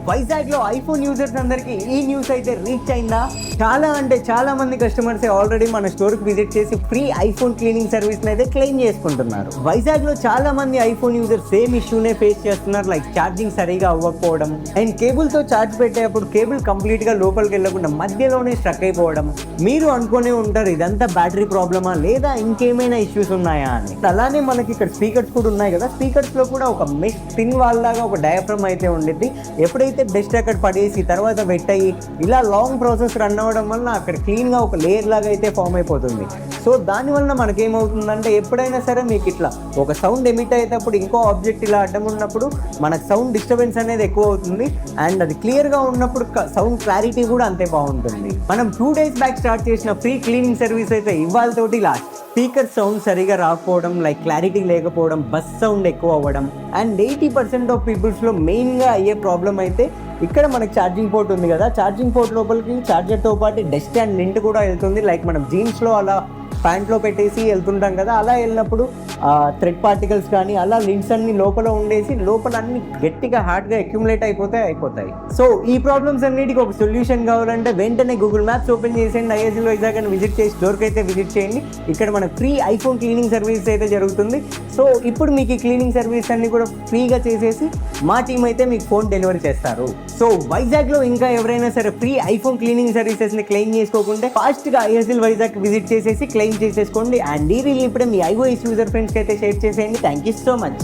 వైజాగ్ లో iPhone users అందరికి ఈ న్యూస్ అయితే రీచ్ అయిందా? చాలా మంది కస్టమర్స్ ఆల్రెడీ మన స్టోర్ కి విజిట్ చేసి ఫ్రీ ఐఫోన్ క్లీనింగ్ సర్వీస్ అయితే క్లెయిమ్ చేసుకుంటున్నారు. వైజాగ్ లో చాలా మంది ఐఫోన్ యూజర్స్ సేమ్ ఇష్యూనే ఫేస్ చేస్తున్నారు. లైక్ ఛార్జింగ్ సరిగా అవ్వకపోవడం అండ్ కేబుల్ తో ఛార్జ్ పెట్టేటప్పుడు కేబుల్ కంప్లీట్ గా లోపలికి వెళ్ళకుండా మధ్యలోనే స్ట్రక్ అయిపోవడం. మీరు అనుకునే ఉంటారు ఇదంతా బ్యాటరీ ప్రాబ్లమా లేదా ఇంకేమైనా ఇష్యూస్ ఉన్నాయా అని. అలానే మనకి ఇక్కడ స్పీకర్స్ కూడా ఉన్నాయి కదా, స్పీకర్స్ లో కూడా ఒక మెష్ టిన్ వాల్ లాగా ఒక డయాఫ్రమ్ అయితే ఉండిద్ది. ఎప్పుడైతే డస్ట్ అక్కడ పడేసి తర్వాత వెట్ అయ్యి ఇలా లాంగ్ ప్రాసెస్ రన్ అవ్వడం వల్ల అక్కడ క్లీన్గా ఒక లేయర్ లాగా అయితే ఫామ్ అయిపోతుంది. సో దానివల్ల మనకేమవుతుందంటే ఎప్పుడైనా సరే మీకు ఇట్లా ఒక సౌండ్ ఎమిట్ అయ్యేటప్పుడు ఇంకో ఆబ్జెక్ట్ ఇలా అడ్డం ఉన్నప్పుడు మనకు సౌండ్ డిస్టర్బెన్స్ అనేది ఎక్కువ అవుతుంది. అండ్ అది క్లియర్గా ఉన్నప్పుడు సౌండ్ క్లారిటీ కూడా అంతే బాగుంటుంది. మనం 2 days బ్యాక్ స్టార్ట్ చేసిన ఫ్రీ క్లీనింగ్ సర్వీస్ అయితే ఇవాళతోటి లాస్ట్. స్పీకర్ సౌండ్ సరిగా రాకపోవడం, లైక్ క్లారిటీ లేకపోవడం, బస్ సౌండ్ ఎక్కువ అవ్వడం అండ్ 80% ఆఫ్ పీపుల్స్లో మెయిన్గా అయ్యే ప్రాబ్లం అయితే ఇక్కడ మనకి ఛార్జింగ్ పోర్ట్ ఉంది కదా, ఛార్జింగ్ పోర్ట్ లోపలికి ఛార్జర్తో పాటు డస్ట్ అండ్ లింట్ కూడా వెళ్తుంది. లైక్ మనం జీన్స్లో అలా ప్యాంట్లో పెట్టేసి వెళ్తుంటాం కదా, అలా వెళ్ళినప్పుడు థ్రెడ్ పార్టికల్స్ కానీ అలా లింట్స్ అన్ని లోపల ఉండేసి లోపల అన్ని గట్టిగా హార్డ్గా అక్యుములేట్ అయిపోతాయి. సో ఈ ప్రాబ్లమ్స్ అన్నిటికీ ఒక సొల్యూషన్ కావాలంటే వెంటనే గూగుల్ మ్యాప్స్ ఓపెన్ చేసేయండి, ఐఎస్ఎల్ వైజాగ్ అని విజిట్ చేసి స్టోర్కి అయితే విజిట్ చేయండి. ఇక్కడ మన ఫ్రీ ఐఫోన్ క్లీనింగ్ సర్వీస్ అయితే జరుగుతుంది. సో ఇప్పుడు మీకు ఈ క్లీనింగ్ సర్వీస్ అన్ని కూడా ఫ్రీగా చేసేసి మా టీం అయితే మీకు ఫోన్ డెలివరీ చేస్తారు. సో వైజాగ్లో ఇంకా ఎవరైనా సరే ఫ్రీ ఐఫోన్ క్లీనింగ్ సర్వీసెస్ని క్లెయిమ్ చేసుకోకుంటే ఫాస్ట్గా ఐఎస్ఎల్ వైజాగ్ విజిట్ చేసేసి క్లెయిమ్ చేసేసుకోండి. అండ్ ఈ రీల్ ఇప్పుడే మీ iOS యూజర్ ఫ్రెండ్స్కి అయితే షేర్ చేసేయండి. Thank you so much.